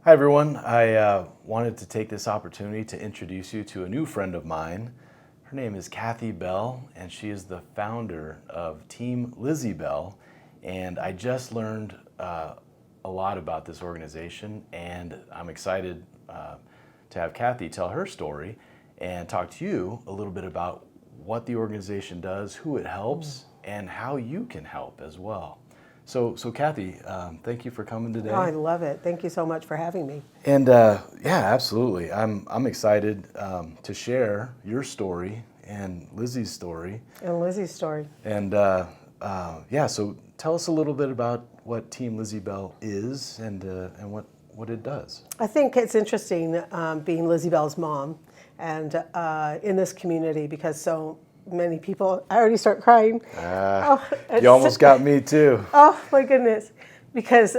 Hi everyone, I wanted to take this opportunity to introduce you to a new friend of mine. Her name is Kathy Bell, and she is the founder of Team Lizzie Bell. And I just learned a lot about this organization, and I'm excited to have Kathy tell her story and talk to you a little bit about what the organization does, who it helps, and how you can help as well. So Kathy, thank you for coming today. Oh, I love it. Thank you so much for having me. And yeah, absolutely. I'm excited to share your story and Lizzie's story. And Lizzie's story. And yeah, so tell us a little bit about what Team Lizzie Bell is and what it does. I think it's interesting being Lizzie Bell's mom and in this community because so many people, I already start crying. You almost got me too. Oh my goodness, because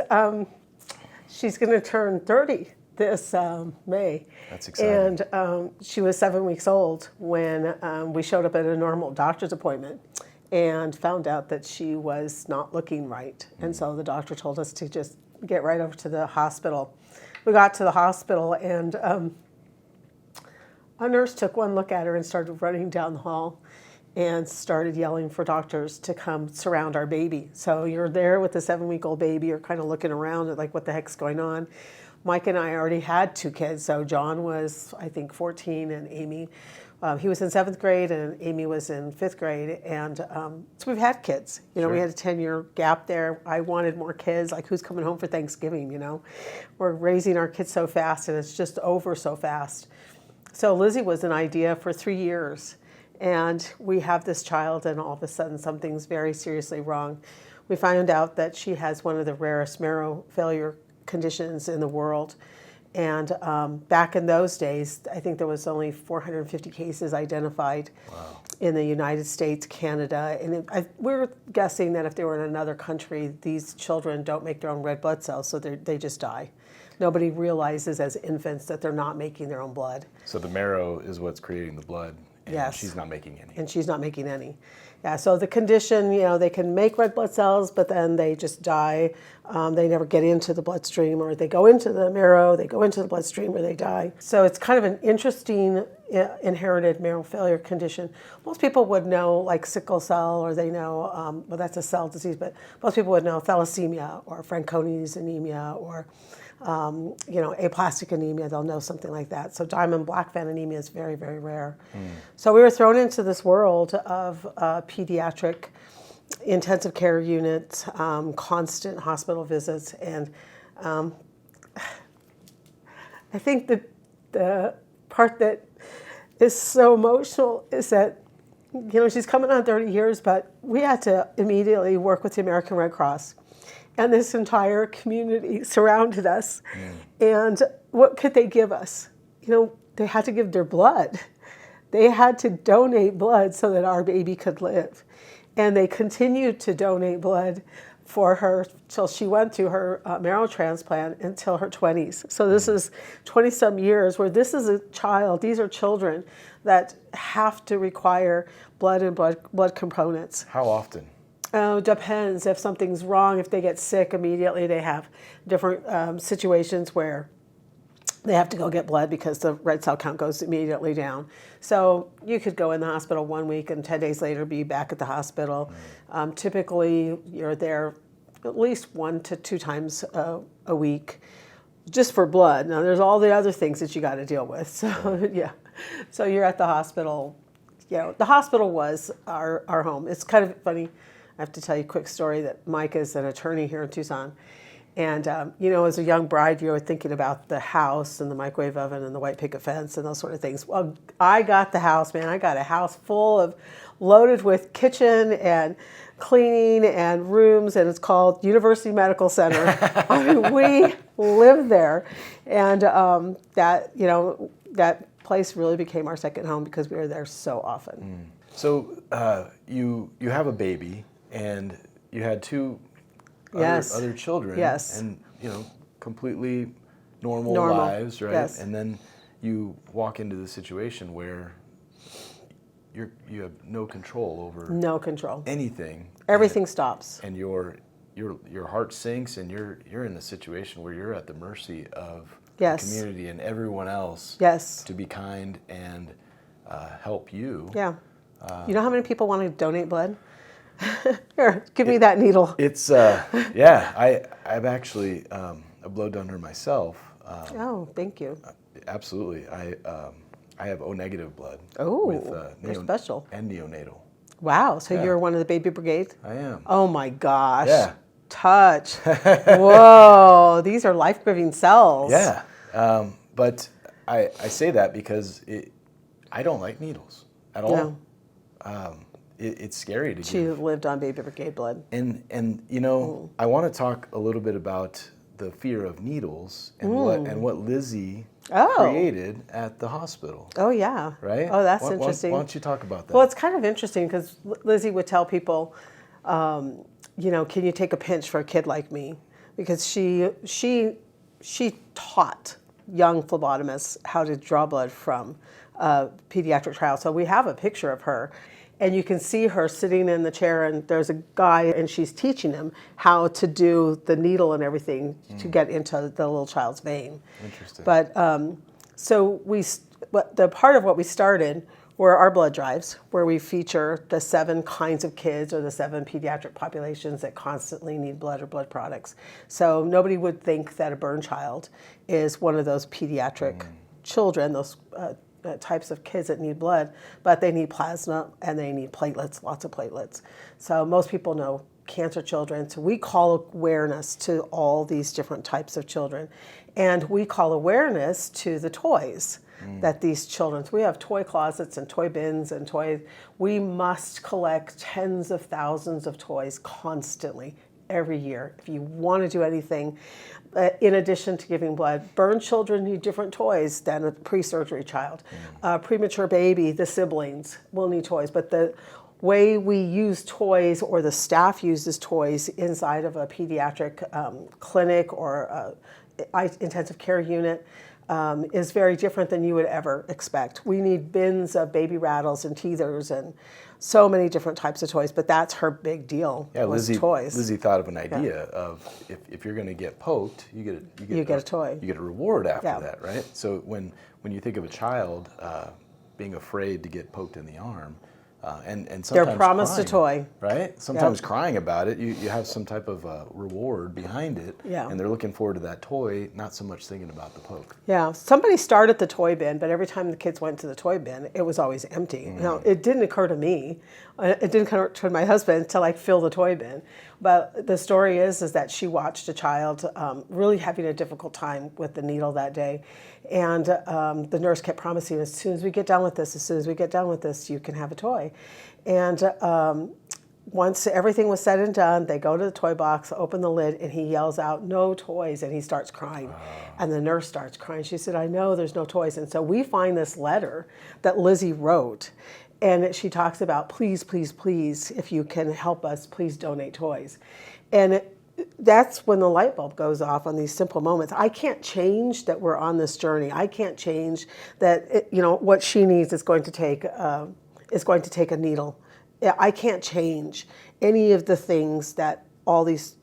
she's going to turn 30 this May. That's exciting. And she was 7 weeks old when we showed up at a normal doctor's appointment and found out that she was not looking right. And so the doctor told us to just get right over to the hospital. We got to the hospital and a nurse took one look at her and started running down the hall and started yelling for doctors to come surround our baby. So you're there with a 7-week-old baby, you're kind of looking around at like what the heck's going on. Mike and I already had 2 kids. So John was, I think, 14 and Amy, he was in 7th grade and Amy was in 5th grade. And so we've had kids. You know, Sure. We had a 10-year gap there. I wanted more kids, like who's coming home for Thanksgiving, you know? We're raising our kids so fast and it's just over so fast. So Lizzie was an idea for 3 years. And we have this child and all of a sudden something's very seriously wrong. We found out that she has one of the rarest marrow failure conditions in the world. And back in those days, I think there was only 450 cases identified in the United States, Canada. And we're guessing that if they were in another country, these children don't make their own red blood cells, so they just die. Nobody realizes as infants that they're not making their own blood. So the marrow is what's creating the blood. And Yes. she's not making any. And she's not making any. Yeah, so the condition, you know, they can make red blood cells, but then they just die. They never get into the bloodstream, or they go into the marrow, they go into the bloodstream, or they die. So it's kind of an interesting inherited marrow failure condition. Most people would know like sickle cell, or they know, well, that's a cell disease, but most people would know thalassemia or Fanconi's anemia or you know, aplastic anemia, they'll know something like that. So diamond black fan anemia is very, very rare. So we were thrown into this world of pediatric intensive care units, constant hospital visits, and I think that the part that is so emotional is that, you know, she's coming on 30 years, but we had to immediately work with the American Red Cross. And this entire community surrounded us. And what could they give us? You know, they had to give their blood. They had to donate blood so that our baby could live. And they continued to donate blood for her till she went through her marrow transplant until her 20s. So this is 20-some years where this is a child, these are children that have to require blood and blood components. How often? Depends if something's wrong. If they get sick immediately, they have different situations where they have to go get blood because the red cell count goes immediately down. So you could go in the hospital 1 week and 10 days later be back at the hospital. Typically, you're there at least 1 to 2 times a week just for blood. Now, there's all the other things that you got to deal with. So, yeah. So you're at the hospital. You know, the hospital was our home. It's kind of funny. I have to tell you a quick story that Mike is an attorney here in Tucson. And, you know, as a young bride, you were thinking about the house and the microwave oven and the white picket fence and those sort of things. Well, I got the house, man. I got a house loaded with kitchen and cleaning and rooms, and it's called University Medical Center. I mean, we lived there. And that, you know, that place really became our second home because we were there so often. So you have a baby. And you had 2 other children, Yes. And you know, completely normal lives, right? Yes. And then you walk into the situation where you have no control over No control. anything. Everything stops. And you're your heart sinks, and you're in a situation where you're at the mercy of Yes. the community and everyone else. Yes. To be kind and help you. Yeah. You know how many people want to donate blood? Here, give me that needle. It's yeah. I've actually a blood donor myself. Oh, thank you. Absolutely. I have O negative blood. Oh, with you're special. and neonatal. Wow. So Yeah. you're one of the baby brigade? I am. Oh my gosh. Yeah. Touch. Whoa. These are life-giving cells. Yeah. But I say that because I don't like needles at all. No. It's scary to She give. lived on baby brigade blood. And you know, I want to talk a little bit about the fear of needles and what Lizzie created at the hospital. Oh, yeah. Right? Oh, that's interesting. Why don't you talk about that? Well, it's kind of interesting because Lizzie would tell people, you know, can you take a pinch for a kid like me? Because she taught young phlebotomists how to draw blood from a pediatric trial. So we have a picture of her. And you can see her sitting in the chair, and there's a guy, and she's teaching him how to do the needle and everything to get into the little child's vein. Interesting. But so the part of what we started were our blood drives, where we feature the 7 kinds of kids or the 7 pediatric populations that constantly need blood or blood products. So nobody would think that a burn child is one of those pediatric children, those types of kids that need blood, but they need plasma and they need platelets, lots of platelets. So most people know cancer children. So we call awareness to all these different types of children. And we call awareness to the toys that these children, so we have toy closets and toy bins and toys. We must collect tens of thousands of toys constantly every year. If you want to do anything, in addition to giving blood, burn children need different toys than a pre-surgery child. Premature baby, the siblings will need toys, but the way we use toys or the staff uses toys inside of a pediatric clinic or intensive care unit is very different than you would ever expect. We need bins of baby rattles and teethers and so many different types of toys, but that's her big deal. Yeah, toys. Lizzie thought of an idea of if you're going to get poked, you get a toy. You get a reward after that, right? So when you think of a child being afraid to get poked in the arm, and sometimes they're promised crying, a toy, right? Sometimes crying about it, you have some type of reward behind it, and they're looking forward to that toy, not so much thinking about the poke. Yeah, somebody started the toy bin, but every time the kids went to the toy bin, it was always empty. Now, it didn't occur to me, it didn't occur to my husband to like fill the toy bin. But the story is that she watched a child really having a difficult time with the needle that day. And the nurse kept promising, as soon as we get done with this, you can have a toy. And once everything was said and done, they go to the toy box, open the lid, and he yells out, "No toys," and he starts crying. And the nurse starts crying. She said, "I know there's no toys." And so we find this letter that Lizzie wrote. And she talks about, please, please, please, if you can help us, please donate toys. And that's when the light bulb goes off on these simple moments. I can't change that we're on this journey. I can't change that, what she needs is going to take a needle. I can't change any of the things that all these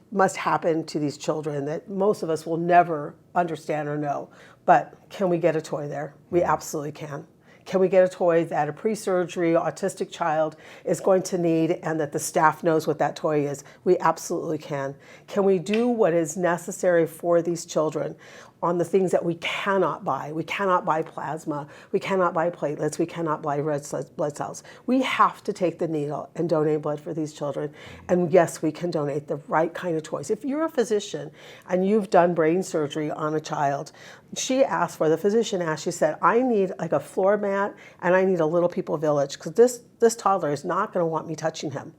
must happen to these children that most of us will never understand or know. But can we get a toy there? We absolutely can. Can we get a toy that a pre-surgery autistic child is going to need and that the staff knows what that toy is? We absolutely can. Can we do what is necessary for these children on the things that we cannot buy? We cannot buy plasma. We cannot buy platelets. We cannot buy red blood cells. We have to take the needle and donate blood for these children. And yes, we can donate the right kind of toys. If you're a physician and you've done brain surgery on a child, the physician asked, she said, I need like a floor mat and I need a little people village because this toddler is not going to want me touching him.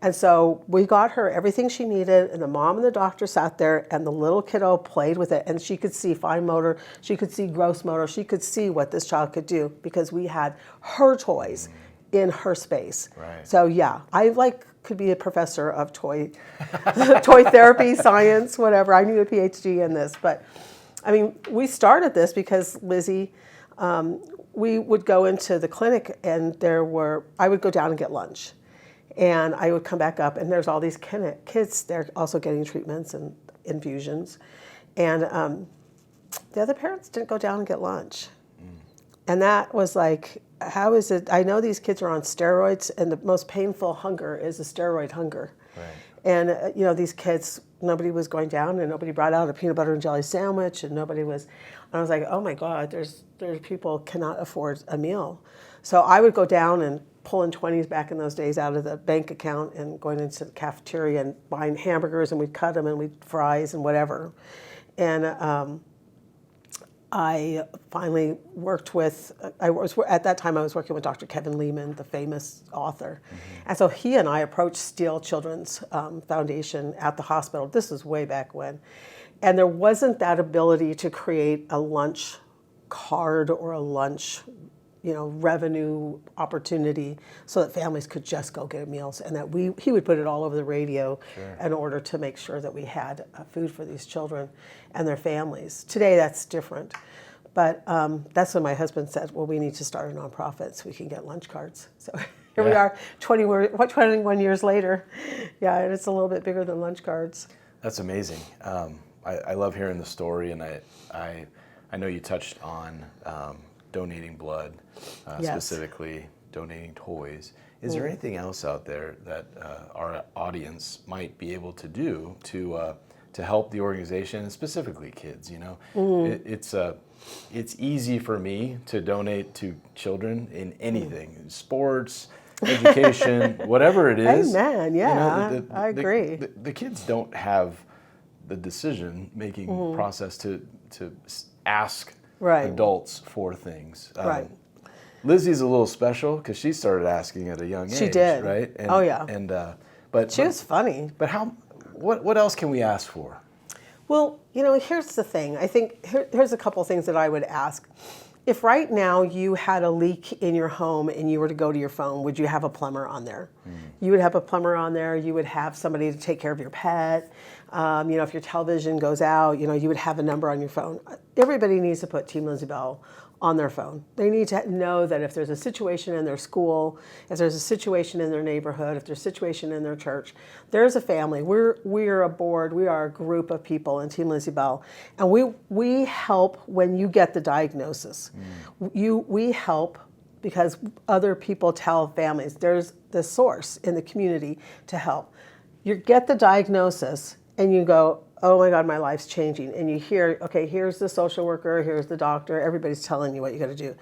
And so we got her everything she needed, and the mom and the doctor sat there, and the little kiddo played with it, and she could see fine motor, she could see gross motor, she could see what this child could do because we had her toys in her space. Right. So yeah, I could be a professor of toy therapy, science, whatever. I need a PhD in this, but I mean, we started this because Lizzie, we would go into the clinic, and I would go down and get lunch. And I would come back up, and there's all these kids. They're also getting treatments and infusions. And the other parents didn't go down and get lunch. And that was like, how is it? I know these kids are on steroids, and the most painful hunger is the steroid hunger. Right. And, these kids, nobody was going down, and nobody brought out a peanut butter and jelly sandwich, and nobody was, I was like, oh my God, there's people cannot afford a meal. So I would go down and pulling 20s back in those days out of the bank account and going into the cafeteria and buying hamburgers, and we'd cut them and we'd fries and whatever. And I finally worked with, at that time I was working with Dr. Kevin Lehman, the famous author. And so he and I approached Steel Children's Foundation at the hospital. This was way back when. And there wasn't that ability to create a lunch card or a lunch revenue opportunity so that families could just go get meals, and that he would put it all over the radio in order to make sure that we had food for these children and their families. Today that's different, but that's when my husband said, well, we need to start a nonprofit so we can get lunch cards. So here we are 21 years later. Yeah, and it's a little bit bigger than lunch cards. That's amazing. I love hearing the story, and I know you touched on donating blood, specifically donating toys. Is there anything else out there that our audience might be able to do to help the organization, and specifically kids? It's easy for me to donate to children in anything, sports, education, whatever it is. Amen. Yeah, I agree. The kids don't have the decision-making process to ask adults for things. Right. Lizzie's a little special because she started asking at a young age. She did. Right? And, oh yeah. And but she was funny. But what else can we ask for? Well, here's the thing. I think here's a couple of things that I would ask. If right now you had a leak in your home and you were to go to your phone, would you have a plumber on there? You would have a plumber on there. You would have somebody to take care of your pet. If your television goes out, you would have a number on your phone. Everybody needs to put Team Lizzie Bell on their phone. They need to know that if there's a situation in their school, if there's a situation in their neighborhood, if there's a situation in their church, there's a family. We're a board. We are a group of people in Team Lizzie Bell, and we help when you get the diagnosis. We help because other people tell families. There's the source in the community to help. You get the diagnosis and you go, oh my God, my life's changing. And you hear, okay, here's the social worker, here's the doctor, everybody's telling you what you got to do.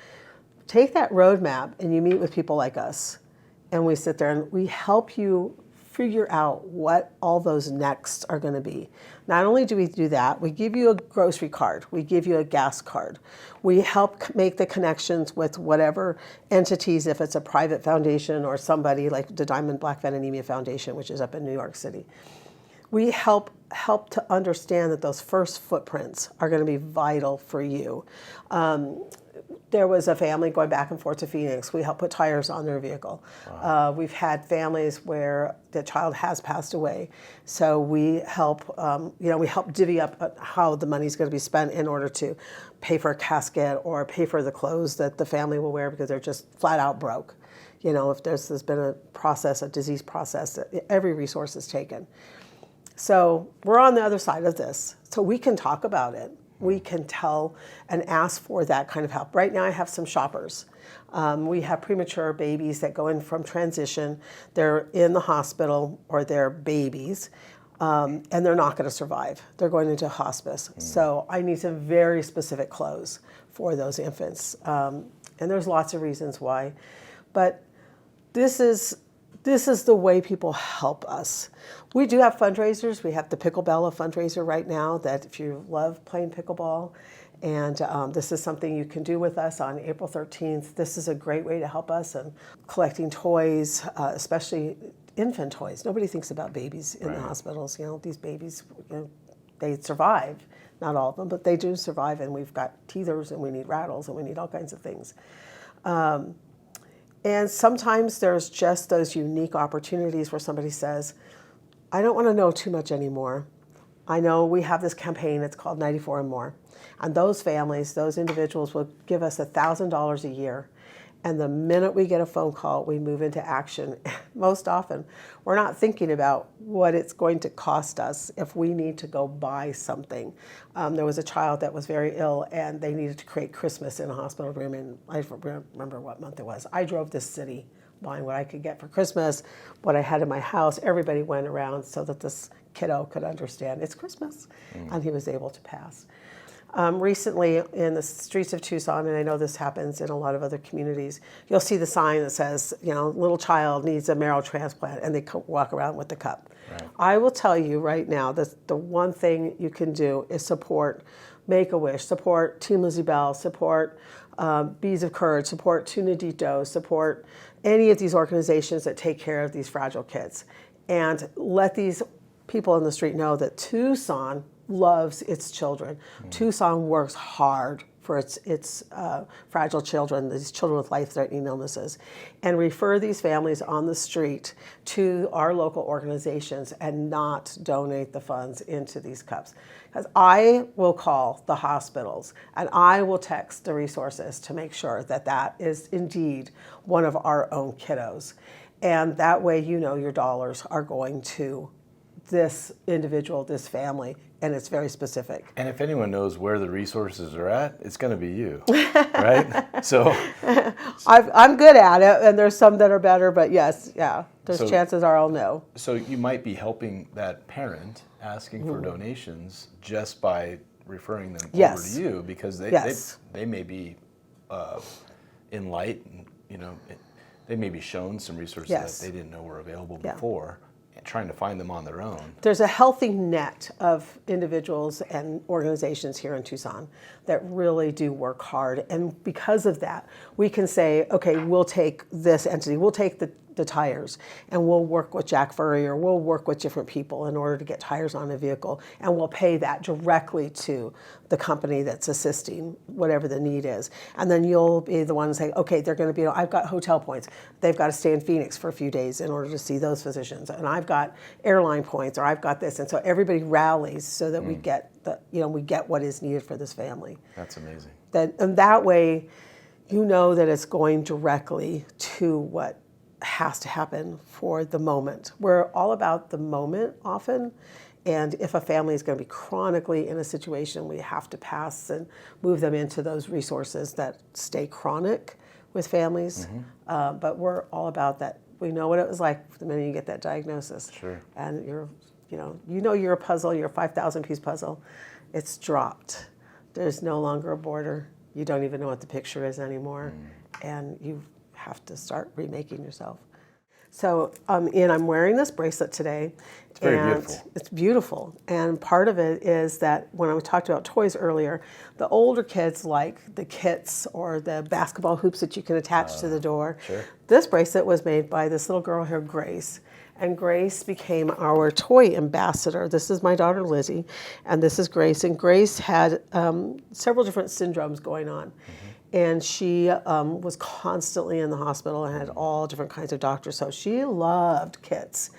Take that roadmap and you meet with people like us, and we sit there and we help you figure out what all those next are going to be. Not only do we do that, we give you a grocery card, we give you a gas card. We help make the connections with whatever entities, if it's a private foundation or somebody like the Diamond Black Vein Anemia Foundation, which is up in New York City. We help to understand that those first footprints are going to be vital for you. There was a family going back and forth to Phoenix. We helped put tires on their vehicle. Wow. We've had families where the child has passed away, so we help. We help divvy up how the money's going to be spent in order to pay for a casket or pay for the clothes that the family will wear because they're just flat out broke. If there's been a disease process, every resource is taken. So we're on the other side of this, so we can talk about it. We can tell and ask for that kind of help. Right now I have some shoppers. We have premature babies that go in from transition. They're in the hospital or they're babies, and they're not going to survive. They're going into hospice. So I need some very specific clothes for those infants. And there's lots of reasons why. But this is the way people help us. We do have fundraisers. We have the Pickleball fundraiser right now that if you love playing pickleball, and this is something you can do with us on April 13th. This is a great way to help us in collecting toys, especially infant toys. Nobody thinks about babies in the hospitals. These babies, they survive. Not all of them, but they do survive, and we've got teethers, and we need rattles, and we need all kinds of things. And sometimes there's just those unique opportunities where somebody says, I don't want to know too much anymore. I know we have this campaign, it's called 94 and More. And those families, those individuals will give us $1,000 a year. And the minute we get a phone call, we move into action. Most often, we're not thinking about what it's going to cost us if we need to go buy something. There was a child that was very ill, and they needed to create Christmas in a hospital room, and I don't remember what month it was. I drove this city buying what I could get for Christmas, what I had in my house. Everybody went around so that this kiddo could understand it's Christmas, and he was able to pass. Recently, in the streets of Tucson, and I know this happens in a lot of other communities, you'll see the sign that says, little child needs a marrow transplant, and they walk around with the cup. Right. I will tell you right now that the one thing you can do is support Make-A-Wish, support Team Lizzie Bell, support Bees of Courage, support Dino, support any of these organizations that take care of these fragile kids. And let these people in the street know that Tucson loves its children. Tucson works hard for its fragile children, these children with life-threatening illnesses, and refer these families on the street to our local organizations and not donate the funds into these cups. Because I will call the hospitals and I will text the resources to make sure that that is indeed one of our own kiddos. And that way your dollars are going to this individual, this family, and it's very specific. And if anyone knows where the resources are at, it's going to be you, right? So I'm good at it, and there's some that are better, but yes, there's chances are I'll know. So you might be helping that parent asking for donations just by referring them over to you, because they may be enlightened, they may be shown some resources that they didn't know were available before. Trying to find them on their own. There's a healthy net of individuals and organizations here in Tucson that really do work hard. And because of that, we can say, okay, we'll take this entity, we'll take the tires, and we'll work with Jack Furry, or we'll work with different people in order to get tires on a vehicle, and we'll pay that directly to the company that's assisting, whatever the need is. And then you'll be the one saying, okay, they're going to be, I've got hotel points. They've got to stay in Phoenix for a few days in order to see those physicians. And I've got airline points, or I've got this. And so everybody rallies so that we get we get what is needed for this family. That's amazing. And that way, that it's going directly to what has to happen for the moment. We're all about the moment often, and if a family is going to be chronically in a situation, we have to pass and move them into those resources that stay chronic with families. But we're all about that. We know what it was like the minute you get that diagnosis. Sure. And you're a puzzle, you're a 5,000-piece puzzle. It's dropped. There's no longer a border. You don't even know what the picture is anymore. And you have to start remaking yourself. So, I'm wearing this bracelet today. It's very beautiful. It's beautiful. And part of it is that when I talked about toys earlier, the older kids like the kits or the basketball hoops that you can attach to the door. Sure. This bracelet was made by this little girl here, Grace. And Grace became our toy ambassador. This is my daughter, Lizzie, and this is Grace. And Grace had several different syndromes going on. And she was constantly in the hospital and had all different kinds of doctors. So she loved kits.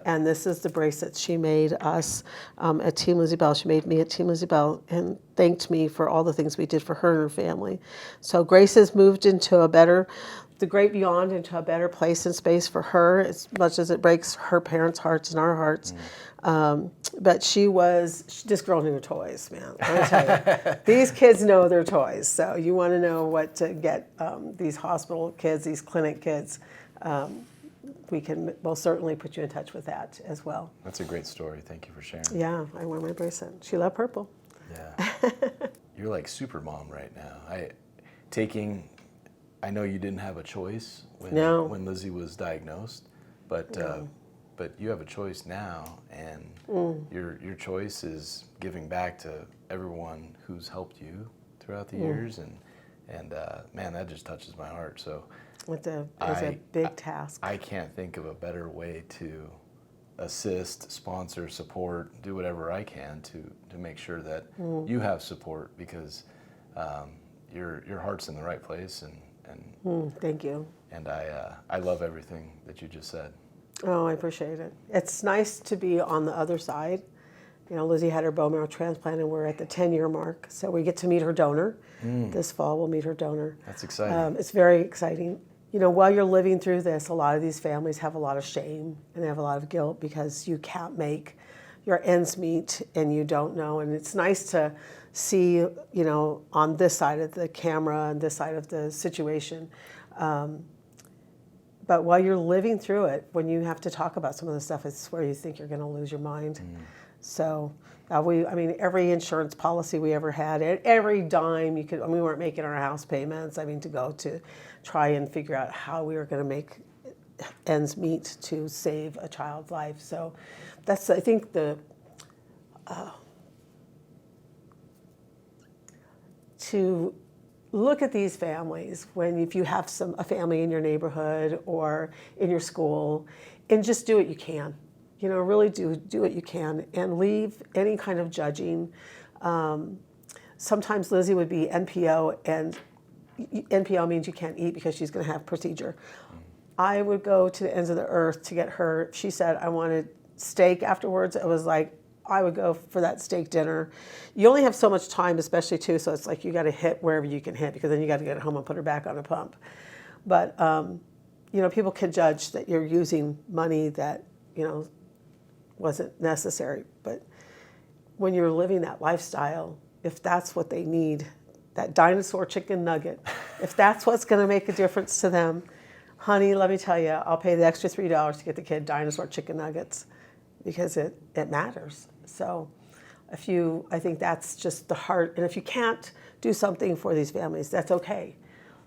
And this is the bracelet she made us at Team Lizzie Bell. She made me at Team Lizzie Bell and thanked me for all the things we did for her and her family. So Grace has moved into the great beyond, into a better place and space for her, as much as it breaks her parents' hearts and our hearts. But this girl knew her toys, man. Let me tell you. These kids know their toys. So you want to know what to get these hospital kids, these clinic kids, we'll certainly put you in touch with that as well. That's a great story. Thank you for sharing. Yeah, I wear my bracelet. She loved purple. Yeah. You're like super mom right now. I know you didn't have a choice when Lizzie was diagnosed, but you have a choice now, and your choice is giving back to everyone who's helped you throughout the years, and man, that just touches my heart. So it's a big task. I can't think of a better way to assist, sponsor, support, do whatever I can to make sure that you have support, because your heart's in the right place, and thank you. And I love everything that you just said. Oh, I appreciate it. It's nice to be on the other side Lizzie had her bone marrow transplant, and we're at the 10-year mark. So we get to meet her donor. This fall, we'll meet her donor. That's exciting. It's very exciting. While you're living through this, a lot of these families have a lot of shame and they have a lot of guilt because you can't make your ends meet and you don't know. And it's nice to see, on this side of the camera and this side of the situation. But while you're living through it, when you have to talk about some of the stuff, it's where you think you're going to lose your mind. So every insurance policy we ever had, every dime we weren't making our house payments. To go to try and figure out how we were going to make ends meet to save a child's life. So that's, I think, to look at these families if you have a family in your neighborhood or in your school, and just do what you can. Really do what you can and leave any kind of judging. Sometimes Lizzie would be NPO, and NPO means you can't eat because she's going to have procedure. I would go to the ends of the earth to get her. She said, I wanted steak afterwards. It was like, I would go for that steak dinner. You only have so much time, especially too, so it's like you got to hit wherever you can hit because then you got to get home and put her back on a pump. But, people can judge that you're using money that, wasn't necessary. But when you're living that lifestyle, if that's what they need, that dinosaur chicken nugget, if that's what's going to make a difference to them, honey, let me tell you, I'll pay the extra $3 to get the kid dinosaur chicken nuggets because it matters. So I think that's just the heart. And if you can't do something for these families, that's okay.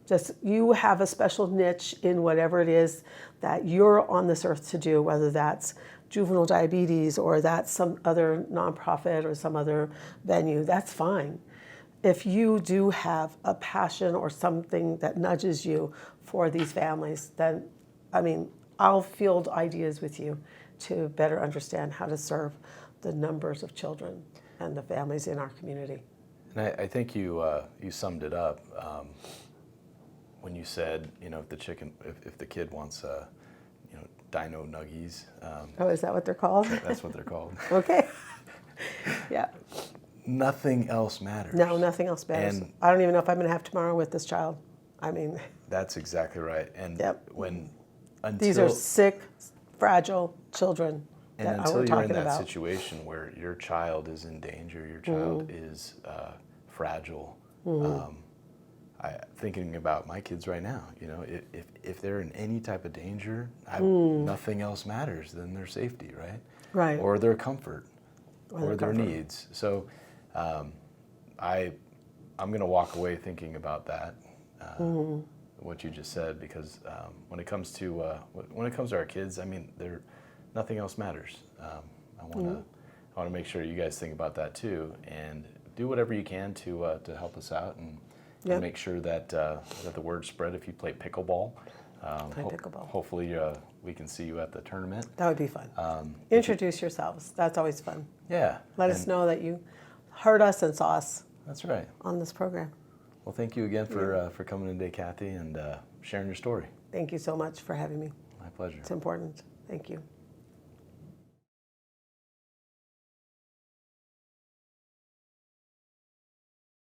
Just you have a special niche in whatever it is that you're on this earth to do, whether that's juvenile diabetes or that's some other nonprofit or some other venue, that's fine. If you do have a passion or something that nudges you for these families, then, I'll field ideas with you to better understand how to serve the numbers of children and the families in our community. And I think you summed it up when you said, if the kid wants Dino Nuggies. Is that what they're called? That's what they're called. Okay. Yeah. Nothing else matters. No, nothing else matters. And I don't even know if I'm going to have tomorrow with this child. That's exactly right. And these are sick, fragile children. And until you're in that situation where your child is in danger, your child is fragile. Thinking about my kids right now, if they're in any type of danger, nothing else matters than their safety, right? Right. Or their comfort, or their needs. So, I'm going to walk away thinking about that, what you just said, because when it comes to our kids, nothing else matters. I want to make sure you guys think about that too, and do whatever you can to help us out and make sure that the word spread. If you play pickleball, pickleball. Hopefully we can see you at the tournament. That would be fun. Introduce yourselves. That's always fun. Yeah. Let us know that you heard us and saw us. That's right. On this program. Well, thank you again for coming in today, Kathy, and sharing your story. Thank you so much for having me. My pleasure. It's important. Thank you.